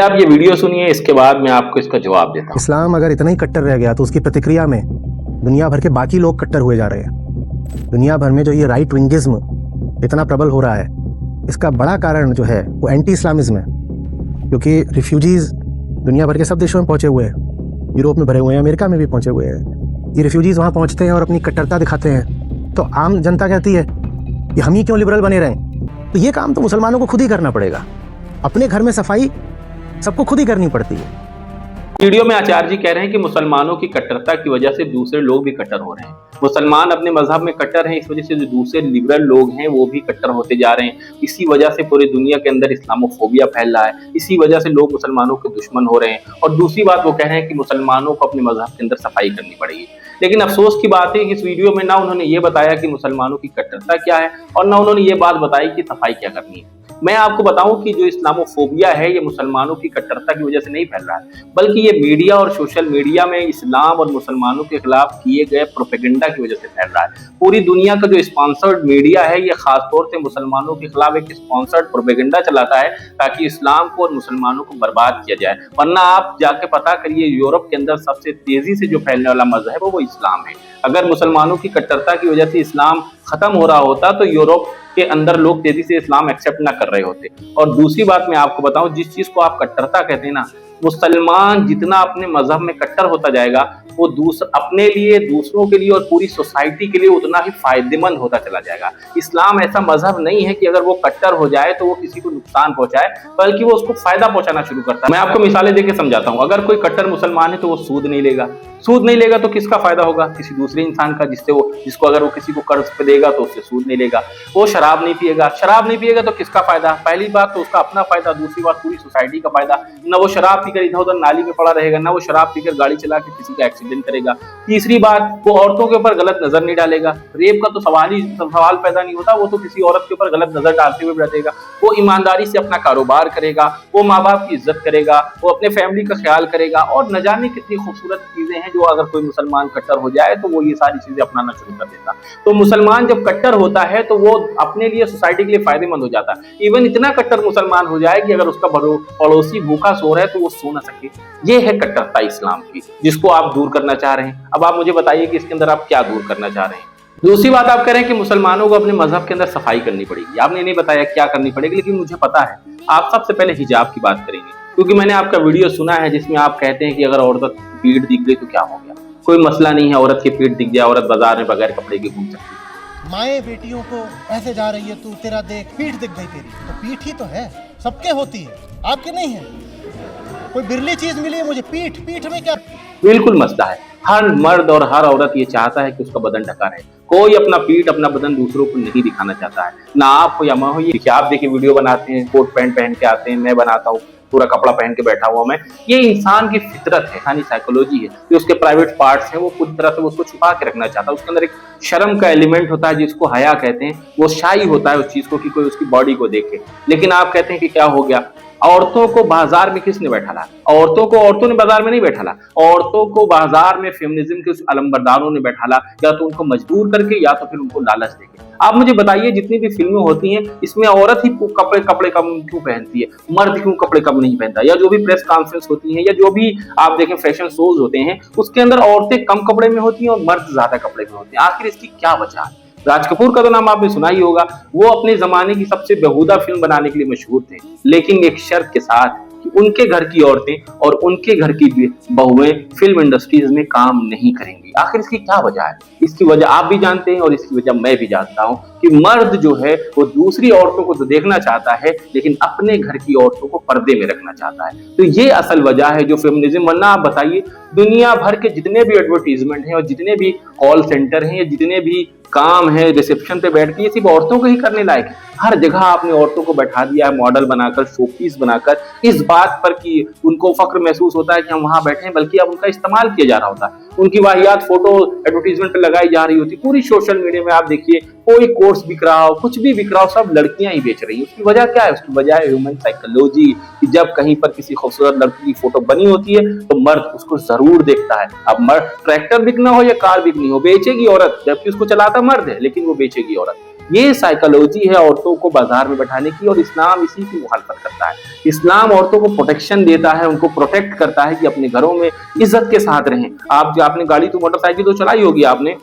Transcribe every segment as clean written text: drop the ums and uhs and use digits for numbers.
आप ये वीडियो सुनिए, इसके बाद मैं आपको इसका जवाब देता हूँ। इस्लाम अगर इतना ही कट्टर रह गया तो उसकी प्रतिक्रिया में दुनिया भर के बाकी लोग कट्टर हुए जा रहे हैं। दुनिया भर में जो ये राइट विंगिज्म इतना प्रबल हो रहा है, इसका बड़ा कारण जो है वो एंटी इस्लामिज्म है। क्योंकि रिफ्यूजीज दुनिया भर के सब देशों में पहुंचे हुए हैं, यूरोप में भरे हुए हैं, अमेरिका में भी पहुंचे हुए हैं। ये रिफ्यूजीज वहाँ पहुंचते हैं और अपनी कट्टरता दिखाते हैं, तो आम जनता कहती है कि हम ही क्यों लिबरल बने रहें। तो ये काम तो मुसलमानों को खुद ही करना पड़ेगा। अपने घर में सफाई सबको खुद ही करनी पड़ती है। वीडियो में आचार्य जी कह रहे हैं कि मुसलमानों की कट्टरता की वजह से दूसरे लोग भी कट्टर हो रहे हैं। मुसलमान अपने मजहब में कट्टर हैं, इस वजह से जो दूसरे लिबरल लोग हैं वो भी कट्टर होते जा रहे हैं। इसी वजह से पूरी दुनिया के अंदर इस्लामोफोबिया फैल रहा है। इसी वजह से लोग मुसलमानों के दुश्मन हो रहे हैं। और दूसरी बात वो कह रहे हैं कि मुसलमानों को अपने मजहब के अंदर सफाई करनी पड़ेगी। लेकिन अफसोस की बात है कि इस वीडियो में ना उन्होंने ये बताया कि मुसलमानों की कट्टरता क्या है और ना उन्होंने ये बात बताई कि सफाई क्या करनी है। मैं आपको बताऊं कि जो इस्लामोफोबिया है ये मुसलमानों की कट्टरता की वजह से नहीं फैल रहा है, बल्कि ये मीडिया और सोशल मीडिया में इस्लाम और मुसलमानों के खिलाफ किए गए प्रोपेगेंडा की वजह से फैल रहा है। पूरी दुनिया का जो स्पॉन्सर्ड मीडिया है ये खासतौर से मुसलमानों के खिलाफ एक स्पॉन्सर्ड प्रोपेगेंडा चलाता है ताकि इस्लाम को और मुसलमानों को बर्बाद किया जाए। वरना आप जाके पता करिए, यूरोप के अंदर सबसे तेजी से जो फैलने वाला मजहब है वो इस्लाम है। अगर मुसलमानों की कट्टरता की वजह से इस्लाम खत्म हो रहा होता तो यूरोप के अंदर लोग तेजी से इस्लाम एक्सेप्ट ना कर रहे होते। और दूसरी बात मैं आपको बताऊं, जिस चीज को आप कट्टरता कहते हैं ना, मुसलमान जितना अपने मजहब में कट्टर होता जाएगा वो अपने लिए, दूसरों के लिए और पूरी सोसाइटी के लिए उतना ही फायदेमंद होता चला जाएगा। इस्लाम ऐसा मजहब नहीं है कि अगर वो कट्टर हो जाए तो वो किसी को नुकसान पहुंचाए, बल्कि वो उसको फायदा पहुंचाना शुरू करता है। मैं आपको मिसालें देके समझाता हूँ। अगर कोई कट्टर मुसलमान है तो वो सूद नहीं लेगा। सूद नहीं लेगा तो किसका फायदा होगा? किसी दूसरे इंसान का, जिसको अगर वो किसी को कर्ज पे देगा तो उससे सूद नहीं लेगा। वो शराब नहीं पिएगा। शराब नहीं पिएगा तो किसका फायदा? पहली बात तो उसका अपना फायदा, दूसरी बात पूरी सोसाइटी का फायदा। ना वो शराब पीकर इधर उधर नाली में पड़ा रहेगा, ना वो शराब पीकर गाड़ी चला के किसी का एक्सीडेंट करेगा। तीसरी बात, वो औरतों के ऊपर गलत नजर नहीं डालेगा। रेप का तो सवाल पैदा नहीं होता। वो तो किसी औरत के ऊपर गलत नजर डालते हुए बैठेगा। वो ईमानदारी से अपना कारोबार करेगा, वो माँ बाप की इज्जत करेगा, वो अपने फैमिली का ख्याल करेगा। और न जाने कितनी खूबसूरत चीजें हैं जो अगर कोई मुसलमान कट्टर हो जाए तो वो ये सारी चीजें अपनाना शुरू कर देता। तो मुसलमान जब कट्टर होता है तो वो अपने लिए, सोसाइटी के लिए फायदेमंद हो जाता है। इवन इतना कट्टर मुसलमान हो जाए कि अगर उसका पड़ोसी भूखा सो रहा है तो वो सो ना सके। ये है कट्टरता इस्लाम की, जिसको आप दूर करना चाह रहे हैं। अब आप मुझे बताइए कि इसके अंदर आप क्या दूर करना चाह रहे हैं। दूसरी बात आप कह रहे हैं कि मुसलमानों को अपने मजहब के अंदर सफाई करनी पड़ेगी। आपने नहीं बताया क्या करनी पड़ेगी, लेकिन मुझे पता है। आप सबसे पहले हिजाब की बात करेंगे, क्योंकि मैंने आपका वीडियो सुना है जिसमें आप कहते हैं कि अगर औरत पीठ दिख गई तो क्या हो गया, कोई मसला नहीं है, औरत की पीठ दिख जाए, औरत बाजार में बगैर कपड़े के घूम सकती है। माए बेटियों को ऐसे जा रही है, तू तेरा देख पीठ दिख गई तेरी, तो पीठ ही तो है, सबके होती है, आपके नहीं है। कोई बिरली चीज मिली है मुझे, पीठ में क्या? बिल्कुल मसला है। हर मर्द और हर औरत ये चाहता है कि उसका बदन ढका रहे। कोई अपना पीठ, अपना बदन दूसरों को नहीं दिखाना चाहता है, ना आप हो या मैं हो। ये आप देखिए वीडियो बनाते हैं, कोट पैंट पहन के आते हैं, मैं बनाता हूँ पूरा कपड़ा पहन के बैठा हुआ मैं। ये इंसान की फितरत है, इंसानी साइकोलॉजी है कि उसके प्राइवेट पार्ट्स हैं वो पूरी तरह से उसको छुपा के रखना चाहता है। उसके अंदर एक शर्म का एलिमेंट होता है जिसको हया कहते हैं। वो शाई होता है उस चीज को कि कोई उसकी बॉडी को देखे। लेकिन आप कहते हैं कि क्या हो गया, औरतों को बाजार में किसने बैठाला? औरतों ने बाजार में नहीं बैठाला। औरतों को बाजार में फेमिनिज्म के उस अलंबरदारों ने बैठाला, या तो उनको मजबूर करके या तो फिर उनको लालच देके। आप मुझे बताइए, जितनी भी फिल्में होती हैं इसमें औरत ही कपड़े कम क्यों पहनती है, मर्द क्यों कपड़े कम नहीं पहनता? या जो भी प्रेस कॉन्फ्रेंस होती है या जो भी आप देखें फैशन शोज होते हैं उसके अंदर औरतें कम कपड़े में होती हैं और मर्द ज्यादा कपड़े में होते हैं। आखिर इसकी क्या वजह है? राज कपूर का तो नाम आपने सुना ही होगा। वो अपने जमाने की सबसे बेहुदा फिल्म बनाने के लिए मशहूर थे, लेकिन एक शर्त के साथ कि उनके घर की औरतें और उनके घर की बहुएं फिल्म इंडस्ट्रीज में काम नहीं करेंगी। आखिर इसकी क्या वजह है? इसकी वजह आप भी जानते हैं और इसकी वजह मैं भी जानता हूं कि मर्द जो है वो दूसरी औरतों को तो देखना चाहता है, लेकिन अपने घर की औरतों को पर्दे में रखना चाहता है। तो ये असल वजह है जो फेमिनिज्म। वरना आप बताइए, दुनिया भर के जितने भी एडवर्टीजमेंट हैं और जितने भी कॉल सेंटर हैं या जितने भी काम है रिसेप्शन पे बैठ के, ये सिर्फ औरतों को ही करने लायक है। हर जगह आपने औरतों को बैठा दिया है मॉडल बनाकर, शोपीस बनाकर, इस बात पर कि उनको फक्र महसूस होता है कि हम वहां बैठे हैं, बल्कि अब उनका इस्तेमाल किया जा रहा होता है। उनकी वाहियात फोटो एडवर्टीजमेंट पे लगाई जा रही होती। पूरी सोशल मीडिया में आप देखिए, कोई कोर्स बिक रहा हो, कुछ भी बिक रहा हो, सब लड़कियां ही बेच रही है। उसकी वजह क्या है? उसकी वजह है ह्यूमन साइकोलॉजी, कि जब कहीं पर किसी खूबसूरत लड़की की फोटो बनी होती है तो मर्द उसको जरूर देखता है। अब मर्द ट्रैक्टर बिकना हो या कार बिकनी हो, बेचेगी औरत, जबकि उसको चलाता मर्द है, लेकिन वो बेचेगी औरत। ये साइकोलॉजी है औरतों को बाजार में बैठाने की, और इस्लाम इसी की मुखालफत करता है। इस्लाम औरतों को प्रोटेक्शन देता है, उनको प्रोटेक्ट करता है कि अपने घरों में इज्जत के साथ रहें। आपने गाड़ी तो मोटरसाइकिल तो चलाई होगी आपने,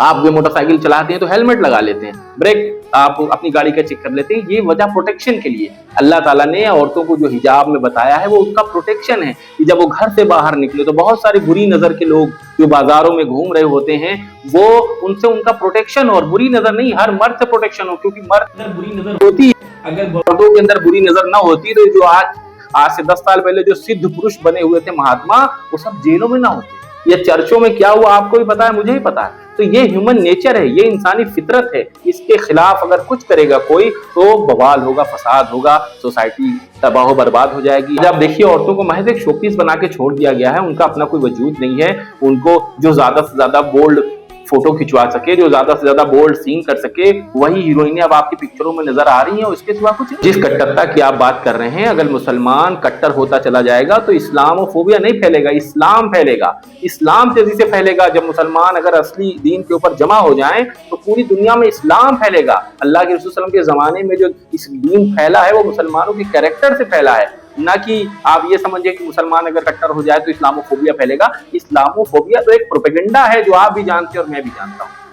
आप जो मोटरसाइकिल चलाते हैं तो हेलमेट लगा लेते हैं, ब्रेक आप अपनी गाड़ी का चेक कर लेते हैं, ये वजह प्रोटेक्शन के लिए। अल्लाह ताला ने औरतों को जो हिजाब में बताया है वो उसका प्रोटेक्शन है कि जब वो घर से बाहर निकले तो बहुत सारे बुरी नजर के लोग जो बाजारों में घूम रहे होते हैं वो उनसे उनका प्रोटेक्शन, और बुरी नजर नहीं, हर मर्द से प्रोटेक्शन हो, क्योंकि मर्द के अंदर बुरी नजर होती है। अगर मर्दों के अंदर बुरी नजर ना होती तो जो आज से 10 साल पहले जो सिद्ध पुरुष बने हुए थे महात्मा, वो सब जेलों में ना होते। ये चर्चों में क्या हुआ आपको भी पता है, मुझे ही पता है। तो ये ह्यूमन नेचर है, ये इंसानी फितरत है। इसके खिलाफ अगर कुछ करेगा कोई तो बवाल होगा, फसाद होगा, सोसाइटी तबाह बर्बाद हो जाएगी। जब देखिए औरतों को महज एक शोपीस बना के छोड़ दिया गया है, उनका अपना कोई वजूद नहीं है। उनको जो ज्यादा से ज्यादा बोल्ड फोटो खिंचवा सके, जो ज्यादा से ज्यादा बोल्ड सीन कर सके, वही हीरोइनें अब आपकी पिक्चरों में नजर आ रही हैं, उसके सिवा कुछ नहीं। जिस कट्टरता की आप बात कर रहे हैं, अगर मुसलमान कट्टर होता चला जाएगा तो इस्लामोफोबिया नहीं फैलेगा, इस्लाम फैलेगा, इस्लाम तेजी से फैलेगा। जब मुसलमान अगर असली दीन के ऊपर जमा हो जाएं तो पूरी दुनिया में इस्लाम फैलेगा। अल्लाह के रसूल सल्लल्लाहु अलैहि वसल्लम के जमाने में जो इस दीन फैला है वो मुसलमानों के कैरेक्टर से फैला है, ना कि आप ये समझिए कि मुसलमान अगर कट्टर हो जाए तो इस्लामोफोबिया फैलेगा। इस्लामोफोबिया तो एक प्रोपेगेंडा है जो आप भी जानते हैं और मैं भी जानता हूं।